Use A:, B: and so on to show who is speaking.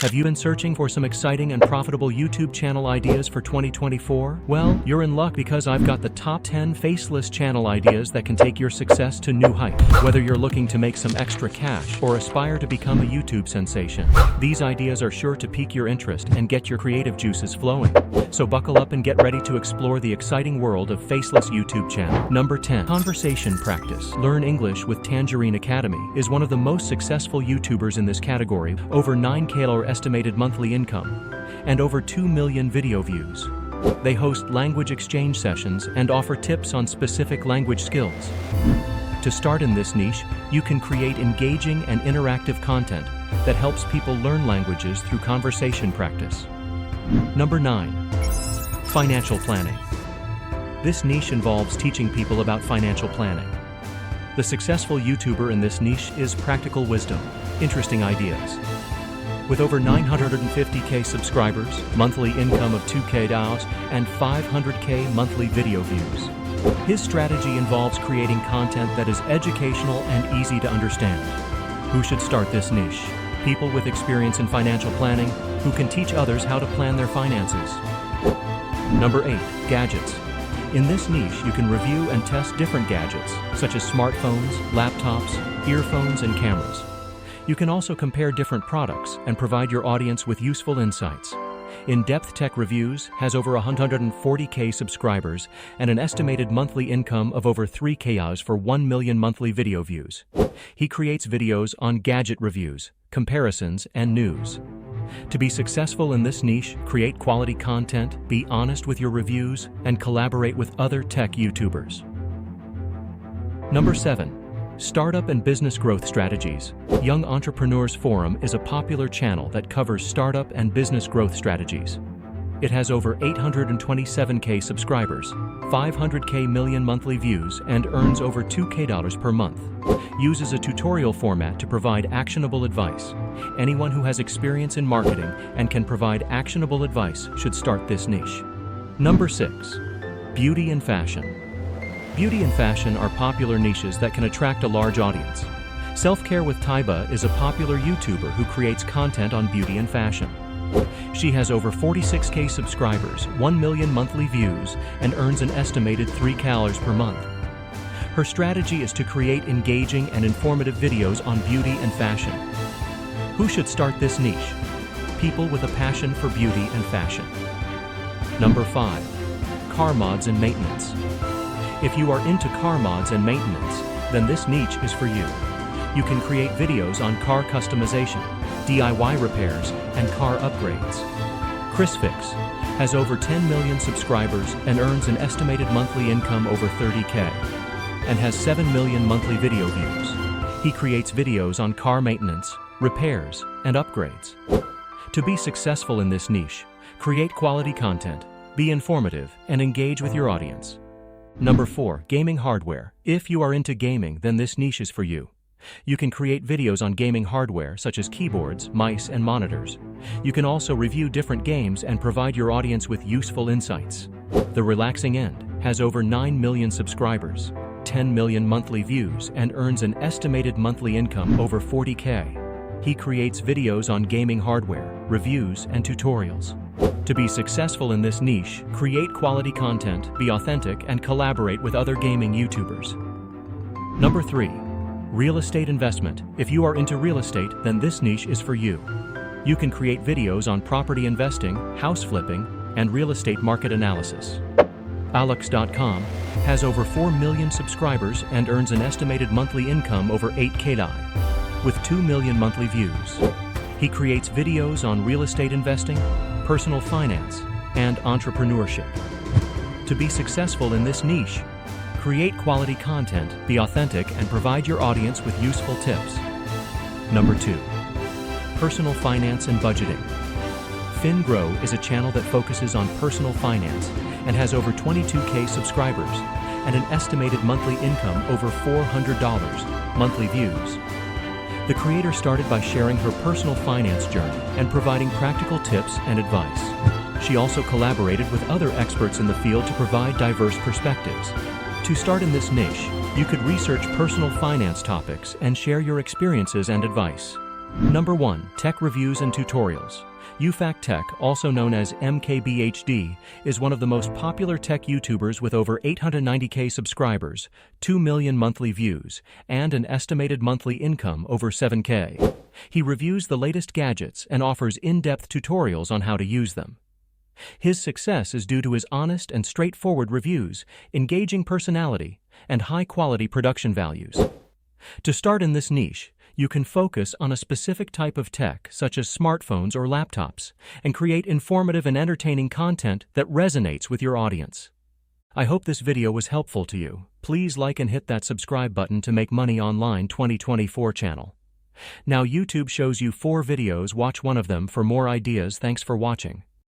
A: Have you been searching for some exciting and profitable YouTube channel ideas for 2024? Well, you're in luck because I've got the top 10 faceless channel ideas that can take your success to new heights. Whether you're looking to make some extra cash or aspire to become a YouTube sensation, these ideas are sure to pique your interest and get your creative juices flowing. So buckle up and get ready to explore the exciting world of Faceless YouTube channel. Number 10. Conversation practice. Learn English with Tangerine Academy is one of the most successful YouTubers in this category, over 9K estimated monthly income, and over 2 million video views. They host language exchange sessions and offer tips on specific language skills. To start in this niche, you can create engaging and interactive content that helps people learn languages through conversation practice. Number 9. Financial planning. This niche involves teaching people about financial planning. The successful YouTuber in this niche is Practical Wisdom, Interesting Ideas. With over 950K subscribers, monthly income of 2K, and 500K monthly video views. His strategy involves creating content that is educational and easy to understand. Who should start this niche? People with experience in financial planning who can teach others how to plan their finances. Number 8. Gadgets. In this niche, you can review and test different gadgets, such as smartphones, laptops, earphones, and cameras. You can also compare different products and provide your audience with useful insights. In-Depth Tech Reviews has over 140K subscribers and an estimated monthly income of over 3K for 1 million monthly video views. He creates videos on gadget reviews, comparisons, and news. To be successful in this niche, create quality content, be honest with your reviews, and collaborate with other tech YouTubers. Number 7. Startup and Business Growth Strategies. Young Entrepreneurs Forum is a popular channel that covers startup and business growth strategies. It has over 827K subscribers, 500K million monthly views, and earns over $2K per month. Uses a tutorial format to provide actionable advice. Anyone who has experience in marketing and can provide actionable advice should start this niche. Number 6. Beauty and Fashion. Beauty and fashion are popular niches that can attract a large audience. Self-Care with Taiba is a popular YouTuber who creates content on beauty and fashion. She has over 46K subscribers, 1 million monthly views, and earns an estimated $3K per month. Her strategy is to create engaging and informative videos on beauty and fashion. Who should start this niche? People with a passion for beauty and fashion. Number 5. Car mods and maintenance. If you are into car mods and maintenance, then this niche is for you. You can create videos on car customization, DIY repairs, and car upgrades. ChrisFix has over 10 million subscribers and earns an estimated monthly income over 30K, and has 7 million monthly video views. He creates videos on car maintenance, repairs, and upgrades. To be successful in this niche, create quality content, be informative, and engage with your audience. Number 4. Gaming hardware. If you are into gaming, then this niche is for you. You can create videos on gaming hardware such as keyboards, mice, and monitors. You can also review different games and provide your audience with useful insights. The Relaxing End has over 9 million subscribers, 10 million monthly views, and earns an estimated monthly income over 40K. He creates videos on gaming hardware, reviews, and tutorials. To be successful in this niche, create quality content, be authentic, and collaborate with other gaming YouTubers. Number 3. Real estate investment. If you are into real estate, then this niche is for you. You can create videos on property investing, house flipping, and real estate market analysis. Alex.com has over 4 million subscribers and earns an estimated monthly income over 8K, with 2 million monthly views. He creates videos on real estate investing, personal finance, and entrepreneurship. To be successful in this niche, create quality content, be authentic, and provide your audience with useful tips. Number 2. Personal finance and budgeting. FinGrow is a channel that focuses on personal finance and has over 22K subscribers and an estimated monthly income over $400 monthly views. The creator started by sharing her personal finance journey and providing practical tips and advice. She also collaborated with other experts in the field to provide diverse perspectives. To start in this niche, you could research personal finance topics and share your experiences and advice. Number 1. Tech Reviews and Tutorials. UFAC Tech, also known as MKBHD, is one of the most popular tech YouTubers with over 890K subscribers, 2 million monthly views, and an estimated monthly income over 7K. He reviews the latest gadgets and offers in-depth tutorials on how to use them. His success is due to his honest and straightforward reviews, engaging personality, and high-quality production values. To start in this niche, you can focus on a specific type of tech, such as smartphones or laptops, and create informative and entertaining content that resonates with your audience. I hope this video was helpful to you. Please like and hit that subscribe button to Make Money Online 2024 channel. Now YouTube shows you 4 videos, watch one of them for more ideas. Thanks for watching.